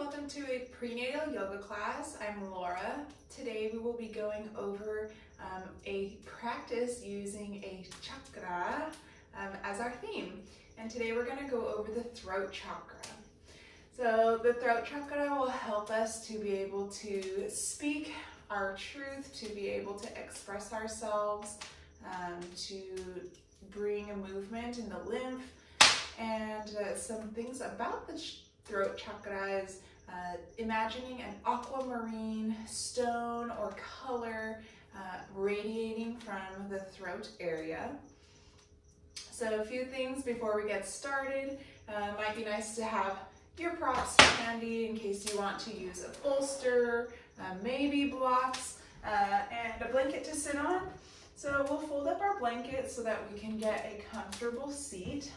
welcome to a prenatal yoga class. I'm Laura. Today we will be going over a practice using a chakra as our theme. And today we're going to go over the throat chakra. So the throat chakra will help us to be able to speak our truth, to be able to express ourselves, to bring a movement in the lymph. And some things about the throat chakra is imagining an aquamarine stone or color radiating from the throat area. So a few things before we get started. Might be nice to have your props handy in case you want to use a bolster, maybe blocks, and a blanket to sit on. So we'll fold up our blanket so that we can get a comfortable seat.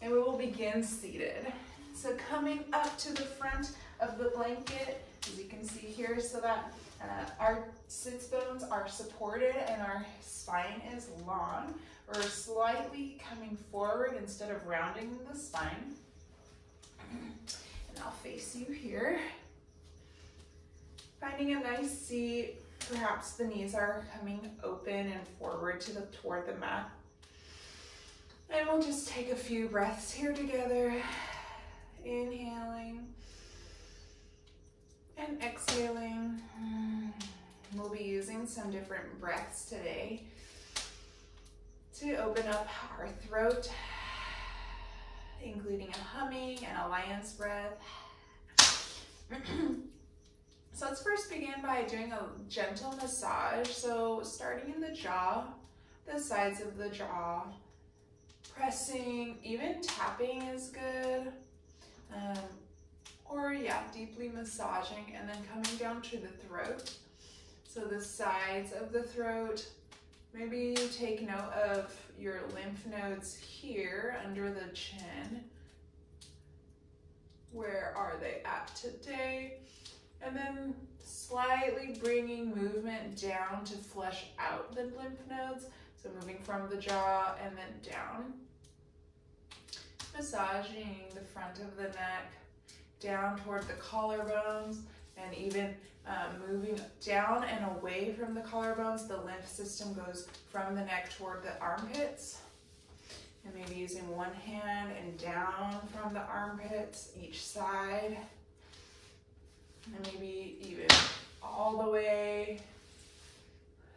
And we will begin seated. So coming up to the front of the blanket, as you can see here, so that our sits bones are supported and our spine is long. We're slightly coming forward instead of rounding the spine. And I'll face you here. Finding a nice seat, perhaps the knees are coming open and forward toward the mat. And we'll just take a few breaths here together, inhaling and exhaling. We'll be using some different breaths today to open up our throat, including a humming and a lion's breath. So let's first begin by doing a gentle massage. So starting in the jaw, the sides of the jaw, pressing, even tapping is good, or yeah, deeply massaging, and then coming down to the throat. So the sides of the throat, maybe you take note of your lymph nodes here under the chin. Where are they at today? And then slightly bringing movement down to flush out the lymph nodes. So moving from the jaw and then down. Massaging the front of the neck, down toward the collarbones, and even moving down and away from the collarbones. The lymph system goes from the neck toward the armpits. And maybe using one hand and down from the armpits, each side. And maybe even all the way.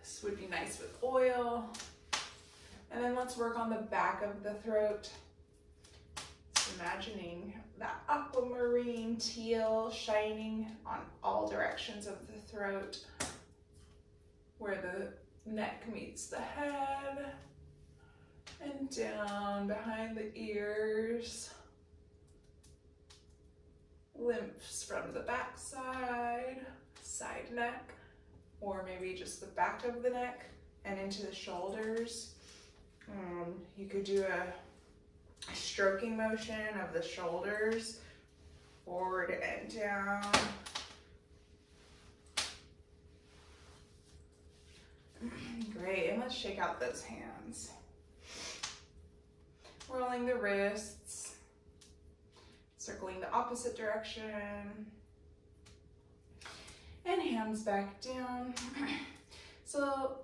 This would be nice with oil. And then let's work on the back of the throat. So imagining that aquamarine teal shining on all directions of the throat, where the neck meets the head, and down behind the ears. Lymphs from the back side, side neck, or maybe just the back of the neck and into the shoulders. You could do a stroking motion of the shoulders, forward and down. Great, and let's shake out those hands. Rolling the wrists, circling the opposite direction, and hands back down. So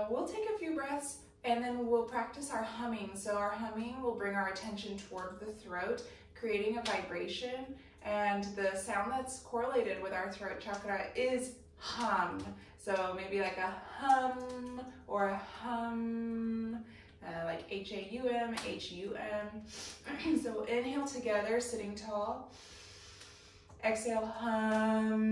we'll take a few breaths and then we'll practice our humming. So our humming will bring our attention toward the throat, creating a vibration, and the sound that's correlated with our throat chakra is hum. So maybe like a hum or a hum, like H-A-U-M, H-U-M. So we'll inhale together, sitting tall. Exhale, hum.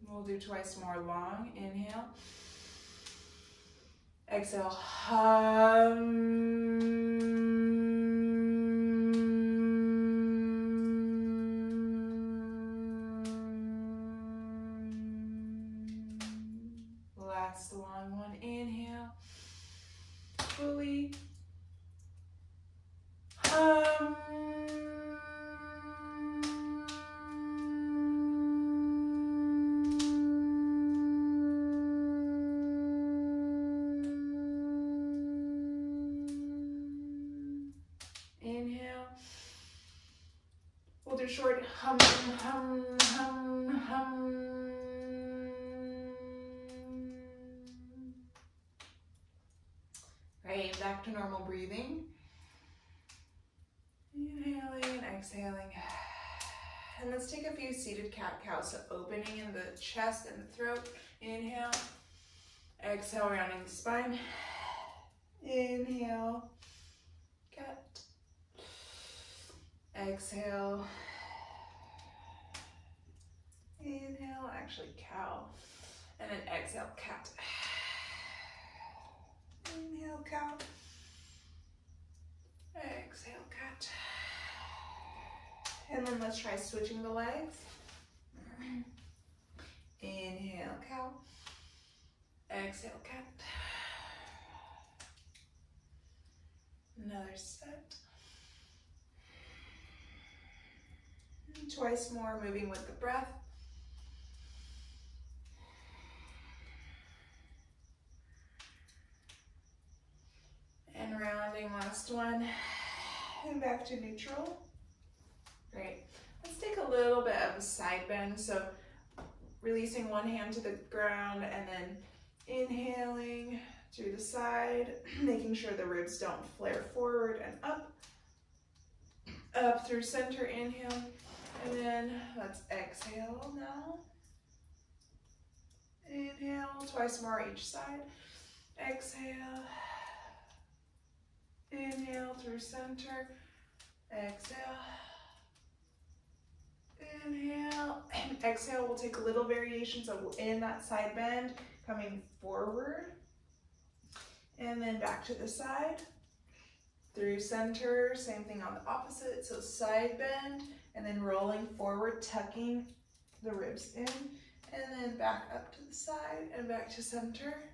We'll do twice more long. Inhale. Exhale, hum. Last long one. Inhale. Fully. Hum. Hum, hum, hum, hum. Great, back to normal breathing. Inhaling and exhaling. And let's take a few seated cat-cow. So opening in the chest and the throat. Inhale. Exhale, rounding the spine. Inhale. Cat. Exhale. Inhale, actually cow. And then exhale, cat. Inhale, cow. Exhale, cat. And then let's try switching the legs. Inhale, cow. Exhale, cat. Another set. Twice more, moving with the breath. And rounding, last one. And back to neutral. Great. Let's take a little bit of a side bend. So releasing one hand to the ground and then inhaling through the side, making sure the ribs don't flare forward and up. Up through center, inhale. And then let's exhale now. Inhale, twice more each side. Exhale. Inhale through center. Exhale. Inhale. And exhale, we'll take a little variation. So we'll end that side bend, coming forward. And then back to the side. Through center, same thing on the opposite. So side bend, and then rolling forward, tucking the ribs in. And then back up to the side and back to center.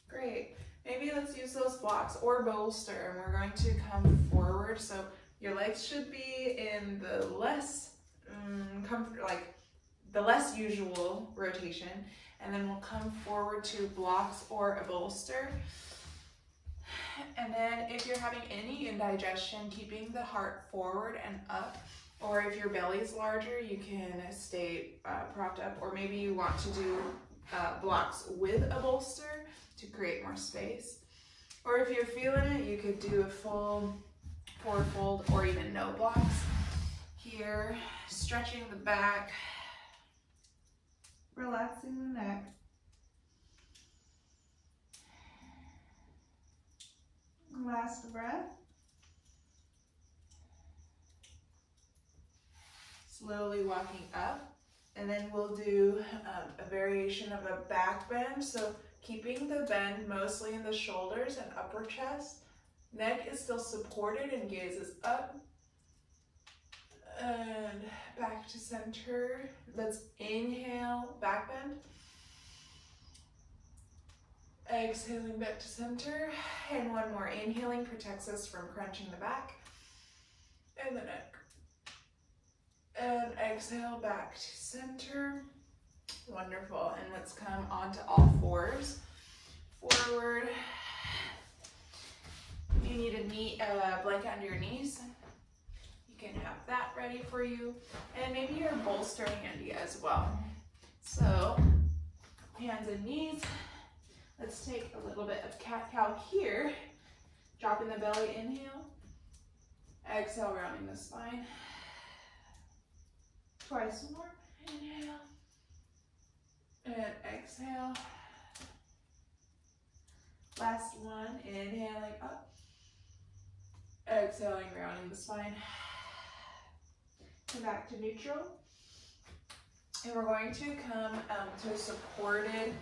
Great. Maybe let's use those blocks or bolster, and we're going to come forward. So your legs should be in the less the less usual rotation, and then we'll come forward to blocks or a bolster. And then if you're having any indigestion, keeping the heart forward and up, or if your belly's larger, you can stay propped up, or maybe you want to do blocks with a bolster to create more space. Or if you're feeling it, you could do a full forward fold or even no blocks. Here, stretching the back, relaxing the neck. Last breath. Slowly walking up, and then we'll do a variation of a back bend. So keeping the bend mostly in the shoulders and upper chest. Neck is still supported and gazes up. And back to center. Let's inhale, back bend. Exhaling back to center. And one more. Inhaling protects us from crunching the back and the neck. And exhale back to center. Wonderful. And let's come onto all fours. Forward. If you need a blanket under your knees, you can have that ready for you. And maybe your bolster handy as well. So, hands and knees. Let's take a little bit of cat-cow here. Dropping the belly, inhale. Exhale, rounding the spine. Twice more. Inhale. And exhale. Last one. Inhaling up. Exhaling, rounding the spine. Come back to neutral. And we're going to come to a supported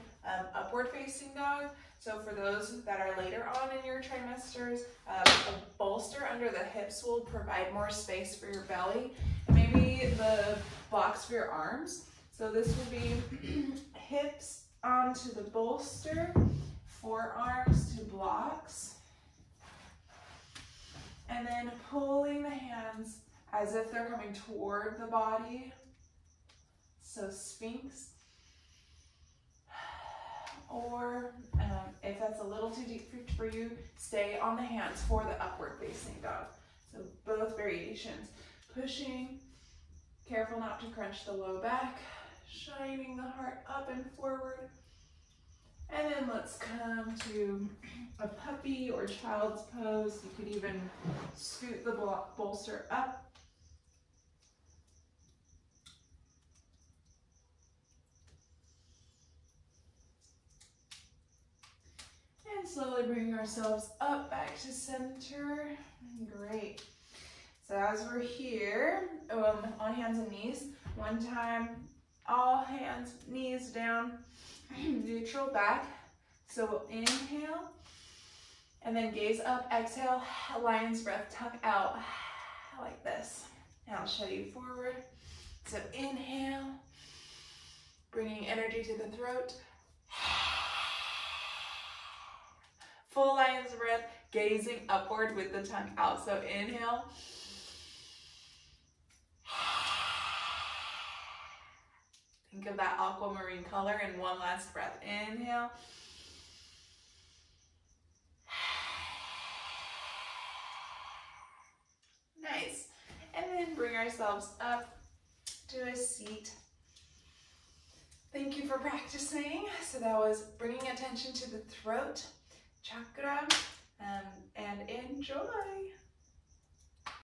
upward facing dog. So for those that are later on in your trimesters, a bolster under the hips will provide more space for your belly. Maybe the blocks for your arms. So this will be hips onto the bolster, forearms to blocks, and then pulling the hands as if they're coming toward the body. So Sphinx. Or if that's a little too deep for you, stay on the hands for the upward facing dog. So both variations. Pushing, Careful not to crunch the low back, shining the heart up and forward. And then let's come to a puppy or child's pose. You could even scoot the bolster up. And slowly bring ourselves up back to center. Great. So as we're here, on hands and knees, one time, all hands, knees down, neutral back. So we'll inhale, and then gaze up, exhale, lion's breath, tongue out, like this. And I'll show you forward. So inhale, bringing energy to the throat. Full lion's breath, gazing upward with the tongue out. So inhale. Think of that aquamarine color in one last breath. Inhale. Nice. And then bring ourselves up to a seat. Thank you for practicing. So that was bringing attention to the throat, chakra, and enjoy.